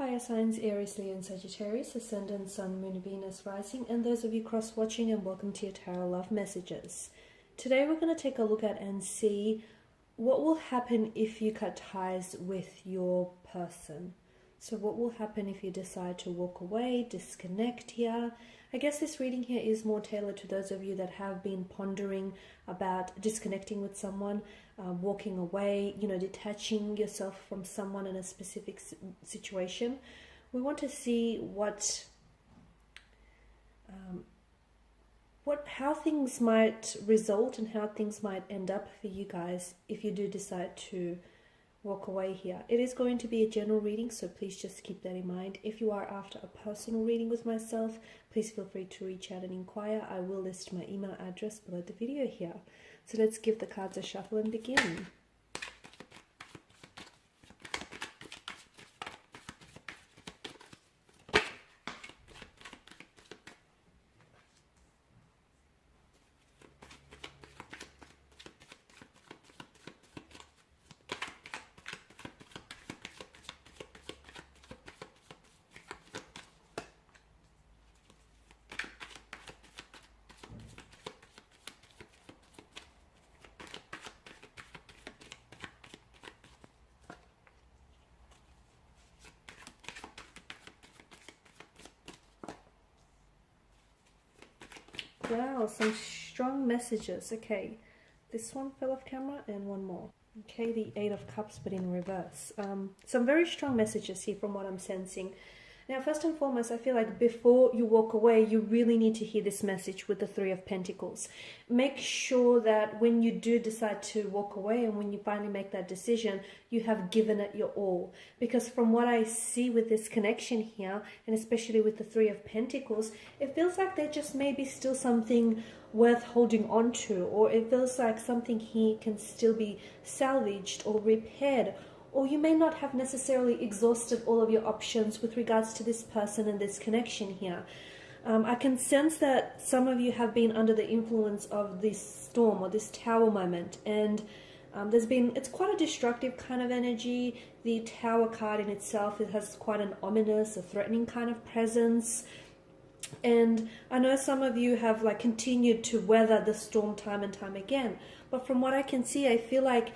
fire signs Aries, Leo and Sagittarius, Ascendant, Sun, Moon, Venus, Rising, and those of you cross-watching, and welcome to your Tarot Love Messages. Today we're going to take a look at and see what will happen if you cut ties with your person. So what will happen if you decide to walk away, disconnect here? I guess this reading here is more tailored to those of you that have been pondering about disconnecting with someone, walking away, detaching yourself from someone in a specific situation. We want to see how things might result and how things might end up for you guys if you do decide to walk away here. It is going to be a general reading, so please just keep that in mind. If you are after a personal reading with myself, please feel free to reach out and inquire. I will list my email address below the video here. So let's give the cards a shuffle and begin. Wow, some strong messages. Okay, this one fell off camera and one more. Okay, the Eight of Cups, but in reverse. Some very strong messages here from what I'm sensing. Now, first and foremost, I feel like before you walk away, you really need to hear this message with the Three of Pentacles. Make sure that when you do decide to walk away and when you finally make that decision, you have given it your all. Because from what I see with this connection here, and especially with the Three of Pentacles, it feels like there just may be still something worth holding on to, or it feels like something here can still be salvaged or repaired, or you may not have necessarily exhausted all of your options with regards to this person and this connection here. I can sense that some of you have been under the influence of this storm or this tower moment, and it's quite a destructive kind of energy. The Tower card in itself, it has quite an ominous, a threatening kind of presence. And I know some of you have continued to weather the storm time and time again, but from what I can see, I feel like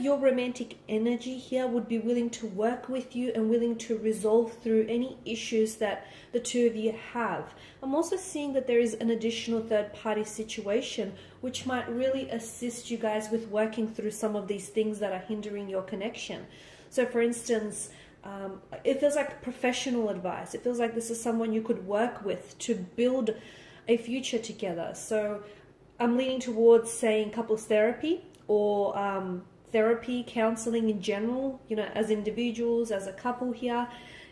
your romantic energy here would be willing to work with you and willing to resolve through any issues that the two of you have. I'm also seeing that there is an additional third-party situation which might really assist you guys with working through some of these things that are hindering your connection. So for instance, it feels like professional advice. It feels like this is someone you could work with to build a future together. So I'm leaning towards saying couples therapy, or therapy, counseling in general, as individuals, as a couple here,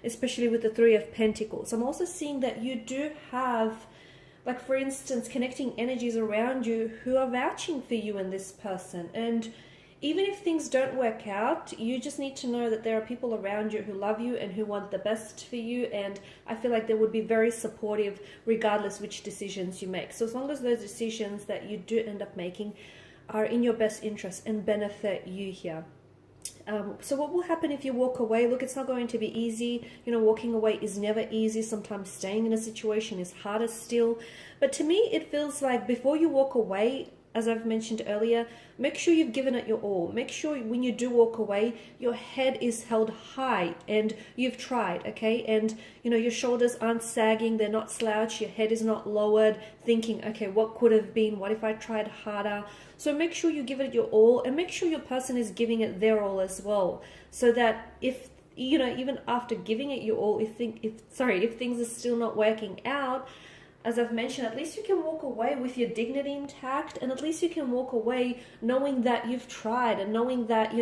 especially with the Three of Pentacles. I'm also seeing that you do have, for instance, connecting energies around you who are vouching for you and this person. And even if things don't work out, you just need to know that there are people around you who love you and who want the best for you. And I feel like they would be very supportive regardless which decisions you make. So as long as those decisions that you do end up making are in your best interest and benefit you here. So what will happen if you walk away? Look, it's not going to be easy. Walking away is never easy. Sometimes staying in a situation is harder still. But to me, it feels like before you walk away, as I've mentioned earlier, make sure you've given it your all. Make sure when you do walk away, your head is held high and you've tried, okay? And, your shoulders aren't sagging, they're not slouched, your head is not lowered, thinking, okay, what could have been? What if I tried harder? So make sure you give it your all, and make sure your person is giving it their all as well. So that if, even after giving it your all, if things are still not working out, as I've mentioned, at least you can walk away with your dignity intact, and at least you can walk away knowing that you've tried and knowing that,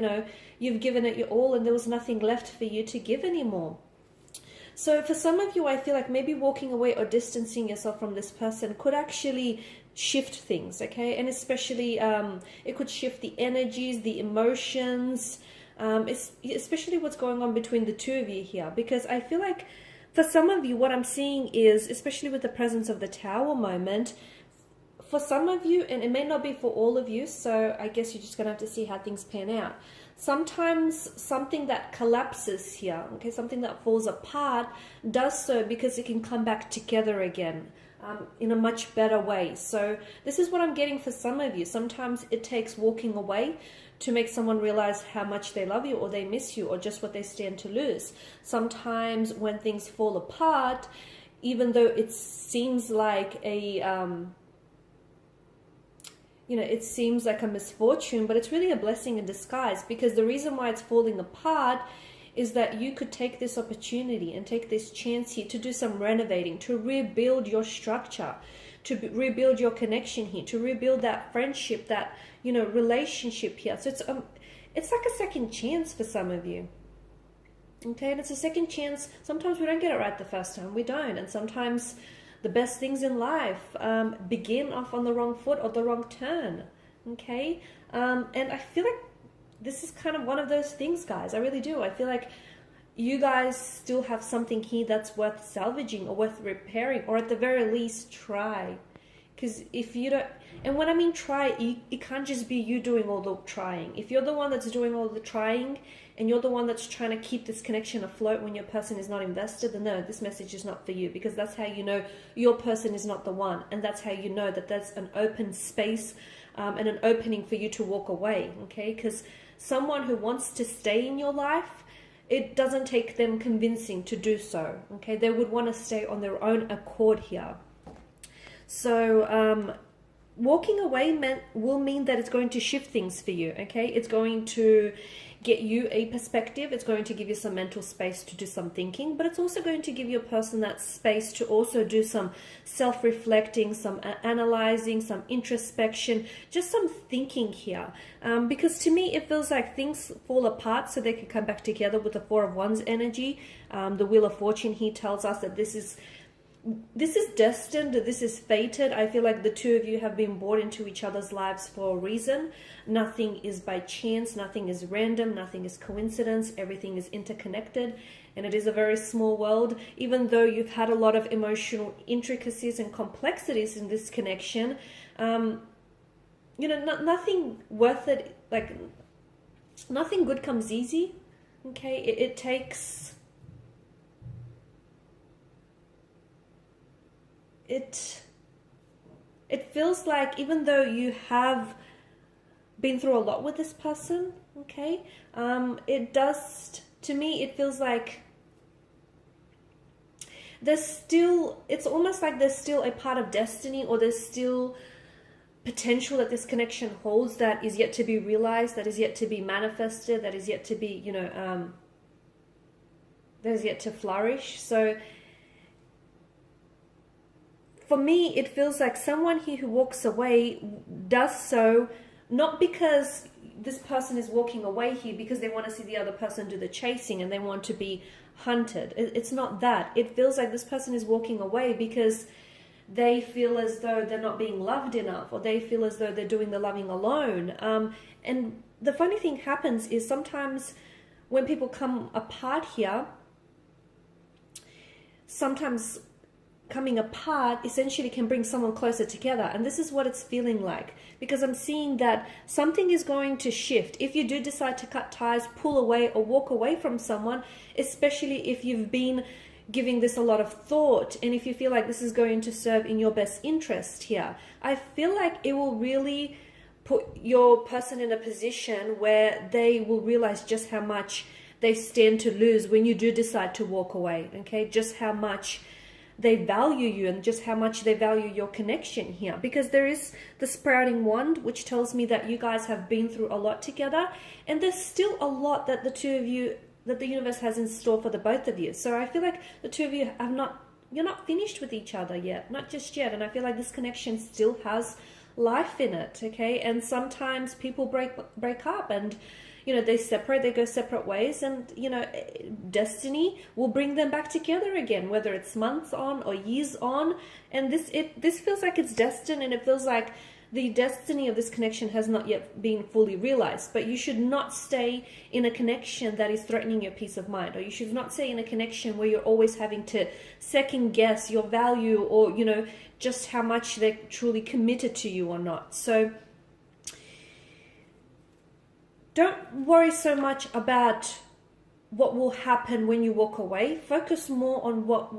you've given it your all and there was nothing left for you to give anymore. So for some of you, I feel like maybe walking away or distancing yourself from this person could actually shift things, okay? And especially, it could shift the energies, the emotions, especially what's going on between the two of you here. Because I feel like for some of you, what I'm seeing is, especially with the presence of the Tower moment, for some of you, and it may not be for all of you, so I guess you're just going to have to see how things pan out. sometimes something that collapses here, okay, something that falls apart, does so because it can come back together again. In a much better way. So this is what I'm getting for some of you. Sometimes it takes walking away to make someone realize how much they love you or they miss you or just what they stand to lose. Sometimes when things fall apart, even though it seems like it seems like a misfortune, but it's really a blessing in disguise, because the reason why it's falling apart is that you could take this opportunity and take this chance here to do some renovating, to rebuild your structure, to rebuild your connection here, to rebuild that friendship, that, relationship here. So it's like a second chance for some of you. Okay, and it's a second chance. Sometimes we don't get it right the first time. We don't. And sometimes the best things in life begin off on the wrong foot or the wrong turn. Okay, and I feel like this is kind of one of those things, guys. I really do. I feel like you guys still have something here that's worth salvaging or worth repairing, or at the very least try. Because if you don't, and when I mean try, it can't just be you doing all the trying. If you're the one that's doing all the trying and you're the one that's trying to keep this connection afloat when your person is not invested, then no, this message is not for you, because that's how you know your person is not the one. And that's how you know that there's an open space and an opening for you to walk away. Okay, because someone who wants to stay in your life, it doesn't take them convincing to do so. Okay, they would want to stay on their own accord here. So walking away will mean that it's going to shift things for you. Okay, it's going to get you a perspective. It's going to give you some mental space to do some thinking, but it's also going to give your person that space to also do some self-reflecting, some analyzing, some introspection, just some thinking here. Because to me, it feels like things fall apart so they can come back together with the Four of Wands energy. The Wheel of Fortune here tells us that this is destined, this is fated. I feel like the two of you have been brought into each other's lives for a reason. Nothing is by chance, nothing is random, nothing is coincidence, everything is interconnected, and it is a very small world. Even though you've had a lot of emotional intricacies and complexities in this connection, nothing worth it, like nothing good comes easy. Okay, it takes... It feels like even though you have been through a lot with this person, okay, it does, to me, it feels like it's almost like there's still a part of destiny, or there's still potential that this connection holds that is yet to be realized, that is yet to be manifested, that is yet to be, that is yet to flourish. So for me, it feels like someone here who walks away does so not because this person is walking away here because they want to see the other person do the chasing and they want to be hunted. It's not that. It feels like this person is walking away because they feel as though they're not being loved enough, or they feel as though they're doing the loving alone. And the funny thing happens is sometimes when people come apart here, sometimes coming apart essentially can bring someone closer together. And this is what it's feeling like, because I'm seeing that something is going to shift. If you do decide to cut ties, pull away, or walk away from someone, especially if you've been giving this a lot of thought, and if you feel like this is going to serve in your best interest here, I feel like it will really put your person in a position where they will realize just how much they stand to lose when you do decide to walk away. Okay, just how much they value you and just how much they value your connection here, because there is the sprouting wand, which tells me that you guys have been through a lot together, and there's still a lot that the two of you, that the universe has in store for the both of you. So I feel like the two of you you're not finished with each other yet, not just yet. And I feel like this connection still has life in it. Okay, and sometimes people break up, and they separate, they go separate ways, and destiny will bring them back together again, whether it's months on or years on. And this feels like it's destined, and it feels like the destiny of this connection has not yet been fully realized. But you should not stay in a connection that is threatening your peace of mind, or you should not stay in a connection where you're always having to second guess your value, or just how much they're truly committed to you or not. So don't worry so much about what will happen when you walk away. Focus more on what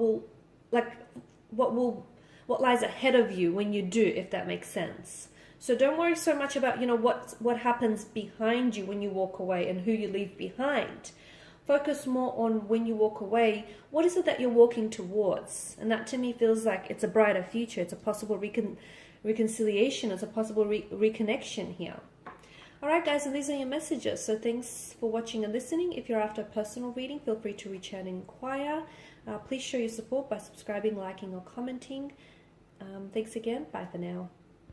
lies ahead of you when you do, if that makes sense. So don't worry so much about, what happens behind you when you walk away and who you leave behind. Focus more on when you walk away, what is it that you're walking towards? And that to me feels like it's a brighter future. It's a possible reconciliation. It's a possible reconnection here. Alright guys, and these are your messages. So thanks for watching and listening. If you're after a personal reading, feel free to reach out and inquire. Please show your support by subscribing, liking or commenting. Thanks again. Bye for now.